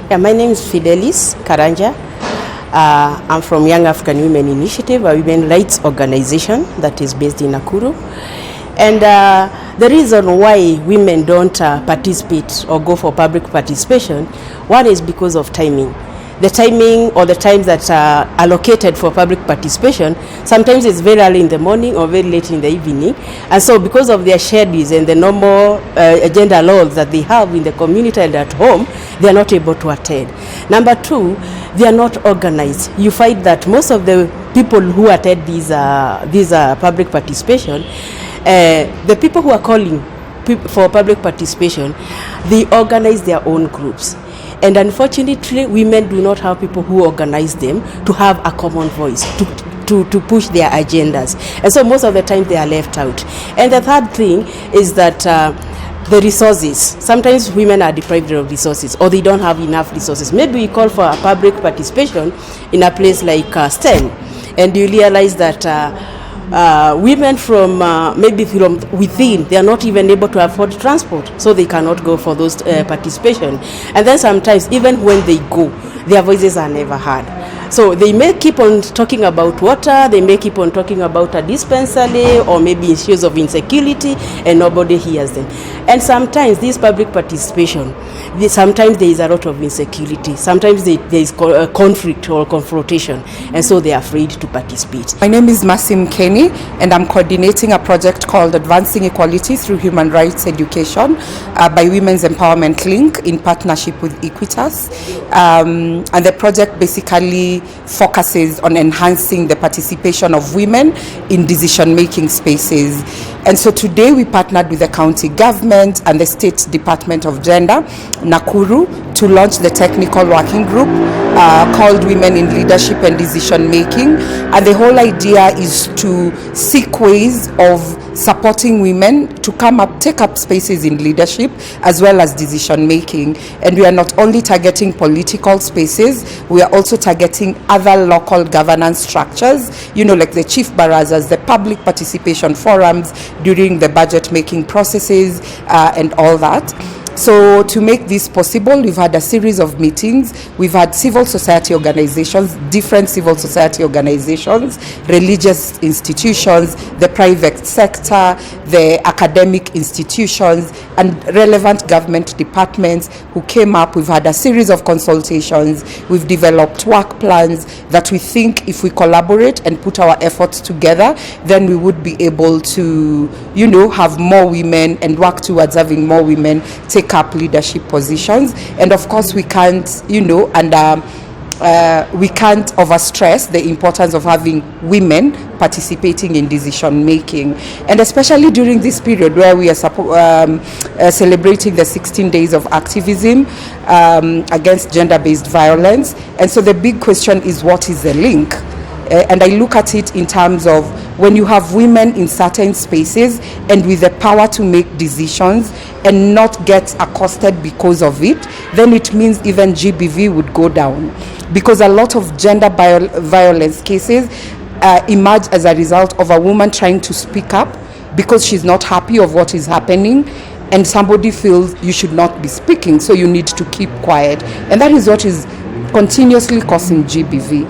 Yeah, my name is Fidelis Karanja. I'm from Young African Women Initiative, a women rights organization that is based in Nakuru. And the reason why women don't participate or go for public participation, one is because of timing. The timing or the times that are allocated for public participation, sometimes it's very early in the morning or very late in the evening. And so because of their schedules and the normal agenda laws that they have in the community and at home, they are not able to attend. Number two, they are not organized. You find that most of the people who attend these public participation, the people who are calling for public participation, they organize their own groups. And unfortunately, women do not have people who organize them to have a common voice, to push their agendas. And so most of the time they are left out. And the third thing is that the resources. Sometimes women are deprived of resources or they don't have enough resources. Maybe we call for a public participation in a place like STEM, and you realize that women from maybe from within, they are not even able to afford transport, so they cannot go for those participation. And then sometimes even when they go, their voices are never heard. So they may keep on talking about water, they may keep on talking about a dispensary or maybe issues of insecurity, and nobody hears them. And sometimes this public participation, sometimes there is a lot of insecurity, sometimes there is conflict or confrontation, and so they are afraid to participate. My name is Masim Kenny, and I'm coordinating a project called Advancing Equality Through Human Rights Education by Women's Empowerment Link in partnership with Equitas. And the project basically focuses on enhancing the participation of women in decision-making spaces. And so today we partnered with the county government and the State Department of Gender, Nakuru, to launch the technical working group called Women in Leadership and Decision Making. And the whole idea is to seek ways of supporting women to take up spaces in leadership as well as decision making. And we are not only targeting political spaces, we are also targeting other local governance structures, like the chief barazas, the public participation forums during the budget making processes and all that. So to make this possible, we've had a series of meetings. We've had civil society organizations, different civil society organizations, religious institutions, the private sector, the academic institutions, and relevant government departments who came up. We've had a series of consultations. We've developed work plans that we think if we collaborate and put our efforts together, then we would be able to, have more women and work towards having more women take up leadership positions. And of course we can't we can't overstress the importance of having women participating in decision making, and especially during this period where we are celebrating the 16 days of activism against gender-based violence. And so the big question is, what is the link? And I look at it in terms of when you have women in certain spaces and with the power to make decisions and not get accosted because of it, then it means even GBV would go down, because a lot of gender violence cases emerge as a result of a woman trying to speak up because she's not happy of what is happening, and somebody feels you should not be speaking, so you need to keep quiet. And that is what is continuously causing GBV.